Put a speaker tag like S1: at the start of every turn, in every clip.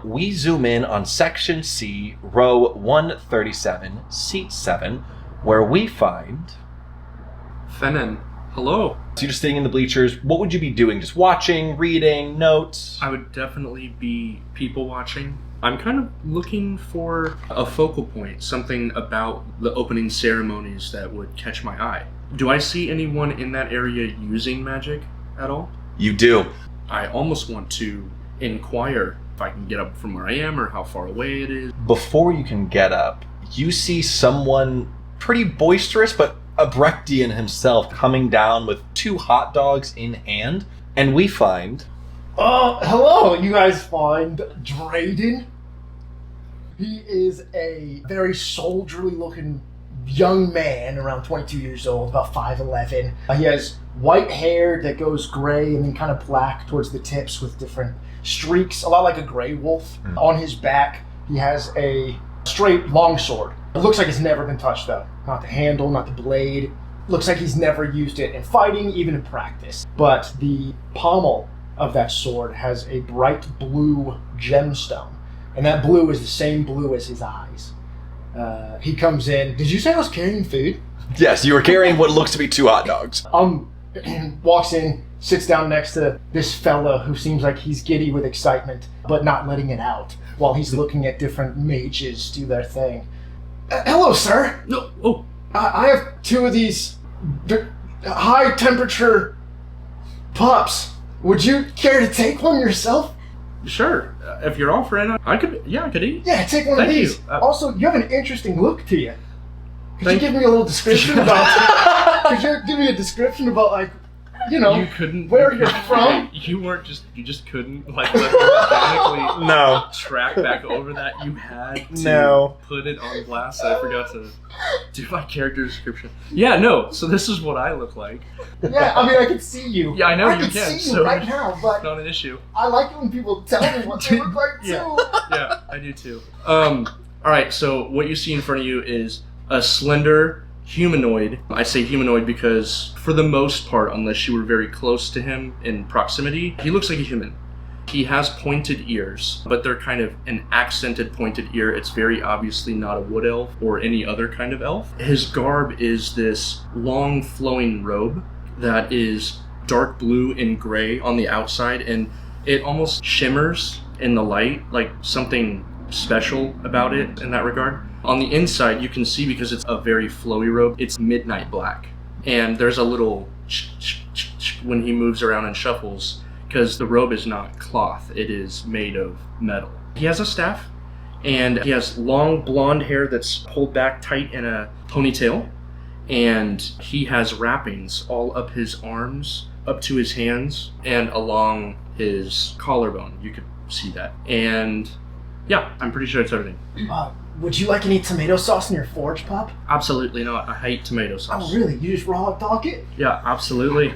S1: we zoom in on Section C, row 137, seat 7, where we find...
S2: Finnen. Hello.
S1: So you're just sitting in the bleachers. What would you be doing? Just watching, reading, notes?
S2: I would definitely be people watching. I'm kind of looking for a focal point, something about the opening ceremonies that would catch my eye. Do I see anyone in that area using magic at all?
S1: You do.
S2: I almost want to inquire if I can get up from where I am or how far away it is.
S1: Before you can get up, you see someone pretty boisterous, but a Brechtian himself coming down with 2 hot dogs in hand, and we find...
S3: Hello, you guys find Draden. He is a very soldierly looking young man, around 22 years old, about 5'11". He has white hair that goes gray and then kind of black towards the tips with different streaks, a lot like a gray wolf. On his back, he has a straight longsword. It looks like it's never been touched though. Not the handle, not the blade. Looks like he's never used it in fighting, even in practice. But the pommel of that sword has a bright blue gemstone, and that blue is the same blue as his eyes. He comes in. Did you say I was carrying food?
S1: Yes, you were carrying what looks to be 2 hot dogs.
S3: Walks in, sits down next to this fella who seems like he's giddy with excitement, but not letting it out, while he's looking at different mages do their thing. Hello, sir.
S2: No. Oh.
S3: I have 2 of these high temperature pups. Would you care to take one yourself?
S2: Sure. If you're offering, I could eat.
S3: Yeah, take one of these. Also, you have an interesting look to you. Could you give me a little description about... Could you give me a description about, like, you know, where you're from?
S2: You just couldn't, like, let me organically track back over that. You had to put it on blast. I forgot to do my character description. Yeah, no. So this is what I look like.
S3: Yeah, I mean, I can see you.
S2: Yeah, I know you
S3: can.
S2: can.
S3: See you right now, but
S2: not an issue.
S3: I like it when people tell me what they look like too.
S2: Yeah, I do too. All right. So what you see in front of you is a slender humanoid. I say humanoid because for the most part, unless you were very close to him in proximity, he looks like a human. He has pointed ears, but they're kind of an accented pointed ear. It's very obviously not a wood elf or any other kind of elf. His garb is this long flowing robe that is dark blue and gray on the outside, and it almost shimmers in the light, like something special about it in that regard. On the inside, you can see, because it's a very flowy robe, it's midnight black. And there's a little when he moves around and shuffles, because the robe is not cloth, it is made of metal. He has a staff, and he has long blonde hair that's pulled back tight in a ponytail, and he has wrappings all up his arms, up to his hands, and along his collarbone. You could see that. And yeah, I'm pretty sure it's everything.
S3: Would you like any tomato sauce in your forge, pup?
S2: Absolutely not. I hate tomato sauce.
S3: Oh, really? You just raw dog it?
S2: Yeah, absolutely.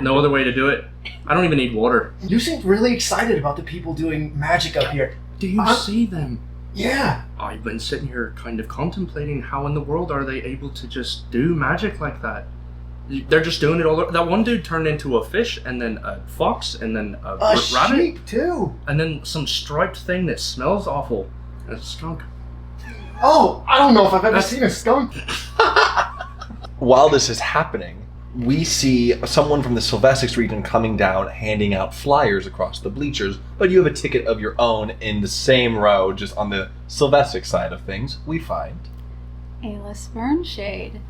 S2: No other way to do it. I don't even need water.
S3: You seem really excited about the people doing magic up here.
S2: Do you see them?
S3: Yeah.
S2: I've been sitting here kind of contemplating how in the world are they able to just do magic like that? They're just doing it all over. That one dude turned into a fish, and then a fox, and then a rabbit.
S3: Sheep, too.
S2: And then some striped thing that smells awful. And a skunk.
S3: Oh, I don't know if I've ever seen a skunk.
S1: While this is happening, we see someone from the Sylvesix region coming down, handing out flyers across the bleachers, but you have a ticket of your own in the same row, just on the Sylvesix side of things. We find
S4: Alice Burnshade.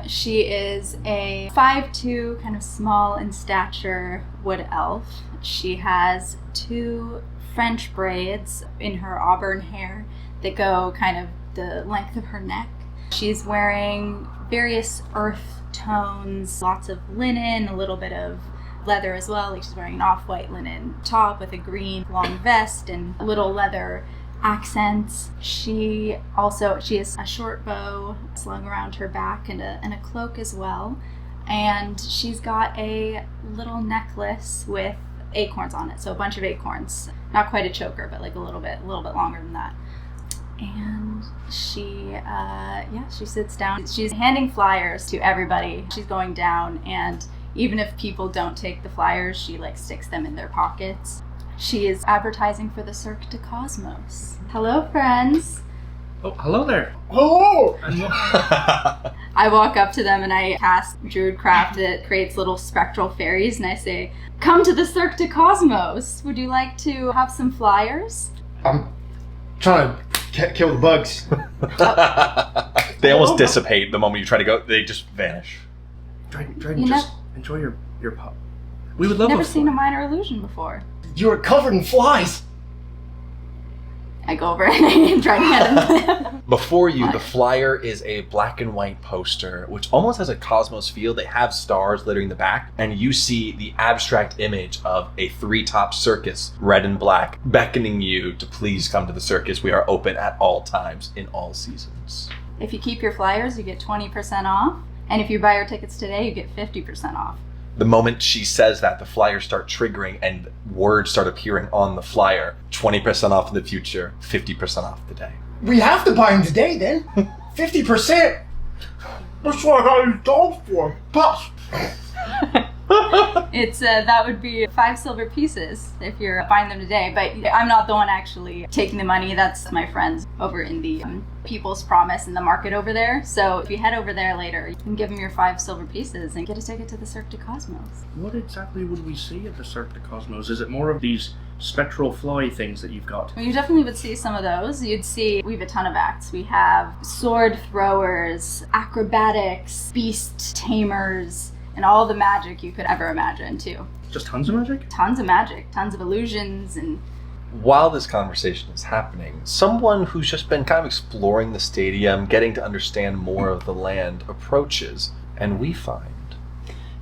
S4: She is a 5'2", kind of small in stature wood elf. She has 2 French braids in her auburn hair that go kind of the length of her neck. She's wearing various earth tones, lots of linen, a little bit of leather as well. Like she's wearing an off-white linen top with a green long vest and little leather accents. She has a short bow slung around her back and a cloak as well. And she's got a little necklace with acorns on it. So a bunch of acorns. Not quite a choker, but like a little bit longer than that. And she sits down. She's handing flyers to everybody. She's going down, and even if people don't take the flyers, she like sticks them in their pockets. She is advertising for the Cirque du Cosmos. Hello, friends.
S2: Oh, hello there.
S3: Hello!
S4: I walk up to them and I cast Druidcraft that creates little spectral fairies, and I say, "Come to the Cirque du Cosmos. Would you like to have some flyers?"
S3: I'm trying to kill the bugs.
S1: They almost dissipate the moment you try to go. They just vanish.
S2: Draden,
S4: You
S2: just enjoy your pop. We would love
S4: Never
S2: a
S4: seen a
S2: fly.
S4: minor illusion before.
S3: You are covered in flies.
S4: I go over and try to hand them.
S1: Before you, the flyer is a black and white poster, which almost has a cosmos feel. They have stars littering the back, and you see the abstract image of a three-top circus, red and black, beckoning you to please come to the circus. We are open at all times, in all seasons.
S4: If you keep your flyers, you get 20% off. And if you buy your tickets today, you get 50% off.
S1: The moment she says that, the flyers start triggering and words start appearing on the flyer. 20% off in the future, 50% off today.
S3: We have to buy them today, then. 50%. That's what I got these dogs for. Pops.
S4: It's that would be 5 silver pieces if you're buying them today, but I'm not the one actually taking the money. That's my friends over in the People's Promise in the market over there. So if you head over there later, you can give them your 5 silver pieces and get a ticket to the Cirque du Cosmos.
S2: What exactly would we see at the Cirque du Cosmos? Is it more of these spectral fly things that you've got?
S4: Well, you definitely would see some of those. You'd see, we have a ton of acts. We have sword throwers, acrobatics, beast tamers, and all the magic you could ever imagine, too.
S2: Just tons of magic?
S4: Tons of magic, tons of illusions, and
S1: While this conversation is happening, someone who's just been kind of exploring the stadium, getting to understand more of the land, approaches, and we find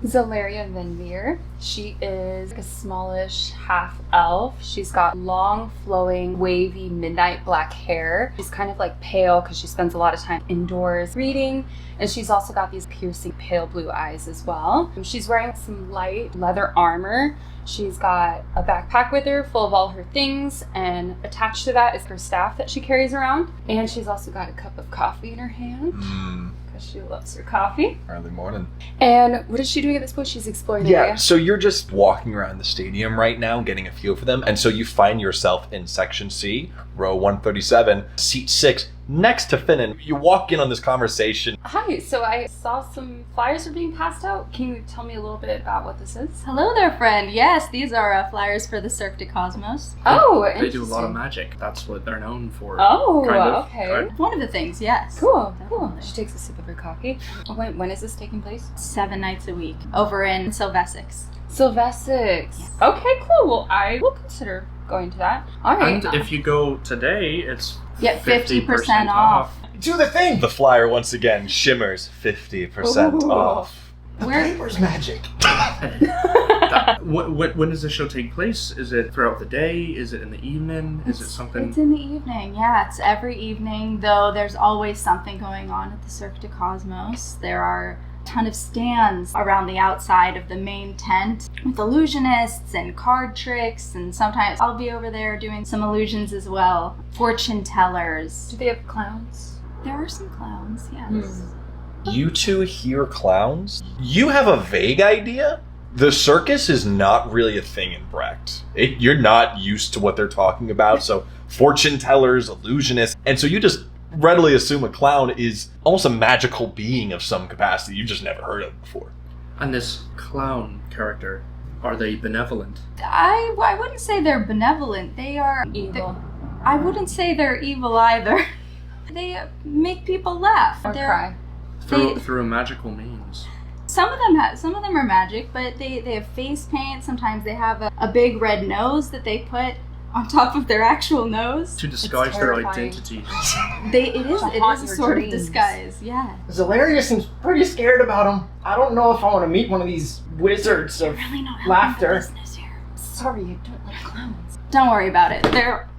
S5: Zeria Vinir. She is a smallish half elf. She's got long, flowing, wavy, midnight black hair. She's kind of like pale because she spends a lot of time indoors reading. And she's also got these piercing pale blue eyes as well. She's wearing some light leather armor. She's got a backpack with her full of all her things, and attached to that is her staff that she carries around. And she's also got a cup of coffee in her hand. Because she loves her coffee.
S1: early morning.
S5: And what is she doing at this point? She's exploring the area.
S1: So you're just walking around the stadium right now, getting a feel for them, and so you find yourself in Section C, row 137, seat 6, next to Finnen. You walk in on this conversation.
S5: Hi, so I saw some flyers are being passed out. Can you tell me a little bit about what this is?
S4: hello there, friend. Yes, these are flyers for the Cirque du Cosmos.
S5: Oh,
S2: They do a lot of
S5: interesting.
S2: magic. That's what they're known for.
S5: Oh,
S2: kind of,
S5: okay.
S2: right?
S4: One of the things, yes.
S5: Cool.
S4: Definitely.
S5: She takes a sip of her coffee. Oh, when is this taking place?
S4: 7 nights a week over in Sylvesix.
S5: Sylvesix. Okay, cool. Well, I will consider going to that. All right.
S2: And if you go today, it's
S4: Get 50% off.
S3: Do the thing.
S1: The flyer once again shimmers 50%
S5: Ooh.
S1: off.
S3: The
S4: Where-
S3: paper's magic.
S2: When does the show take place? Is it throughout the day? Is it in the evening? Is it something?
S4: It's in the evening, yeah. It's every evening, though there's always something going on at the Cirque du Cosmos. There are a ton of stands around the outside of the main tent with illusionists and card tricks, and sometimes I'll be over there doing some illusions as well. Fortune tellers.
S5: Do they have clowns?
S4: There are some clowns, yes.
S1: You two hear clowns? You have a vague idea? The circus is not really a thing in Brecht. You're not used to what they're talking about, so fortune tellers, illusionists, and so you just readily assume a clown is almost a magical being of some capacity you've just never heard of before.
S2: And this clown character, are they benevolent?
S4: I wouldn't say they're benevolent. They are
S5: Evil.
S4: I wouldn't say they're evil either. They make people laugh.
S5: Or
S4: They're-
S5: cry.
S2: Through a magical means.
S4: Some of them are magic, but they have face paint. Sometimes they have a big red nose that they put on top of their actual nose.
S2: To disguise their
S5: terrifying.
S2: identities.
S4: It is
S5: haunt
S4: a
S5: your
S4: sort
S5: dreams.
S4: of disguise, yeah.
S3: Zelaria seems pretty scared about him. I don't know if I want to meet one of these wizards of
S4: Really not helping
S3: laughter.
S4: the business here.
S5: Sorry, I don't like clowns.
S4: Don't worry about it. There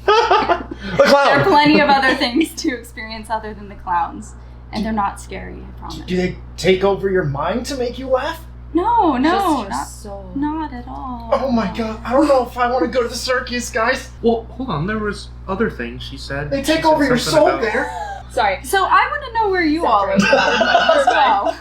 S1: The
S4: are
S1: clown!
S4: plenty of other things to experience other than the clowns, and they're not scary. I promise.
S3: Do they take over your mind to make you laugh?
S4: No,
S5: Just your
S4: not
S5: soul.
S4: not at all.
S3: Oh my god, I don't know if I want to go to the circus, guys.
S2: Well, hold on. There was other things she said.
S3: They
S2: She
S3: take
S2: said
S3: over your
S2: something
S3: soul
S2: about-
S3: there.
S5: Sorry.
S4: So I want to know where you all are as well.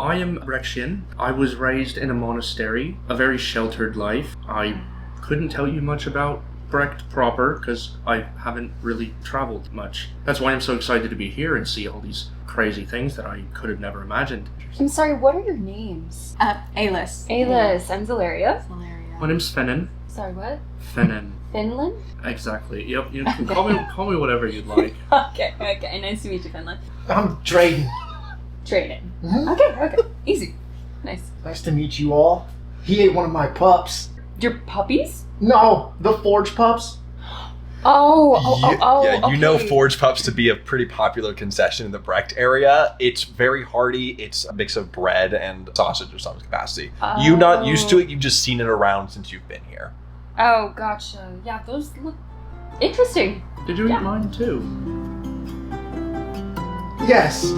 S2: I am Rexian. I was raised in a monastery, a very sheltered life. I couldn't tell you much about Brecht proper because I haven't really traveled much. That's why I'm so excited to be here and see all these crazy things that I could have never imagined.
S5: I'm sorry, what are your names?
S4: Alis.
S5: Alis, I'm Zelaria.
S2: My name's Finnen.
S5: Sorry, what?
S2: Finnen.
S5: Finland?
S2: Exactly. Yep. You can call me whatever you'd like.
S5: Okay. Nice to meet you, Finland.
S3: I'm Draden.
S5: Draden.
S3: Mhm.
S5: Okay. Easy. Nice.
S3: Nice to meet you all. He ate one of my pups.
S5: Your puppies?
S3: No, the forge pups.
S5: Oh,
S1: Yeah, you know
S5: okay.
S1: forge pups to be a pretty popular concession in the Brecht area. It's very hearty. It's a mix of bread and sausage of some capacity. You're not used to it. You've just seen it around since you've been here.
S5: Oh, gotcha. Yeah, those look interesting.
S2: Did you
S5: Yeah.
S2: eat mine too?
S3: Yes.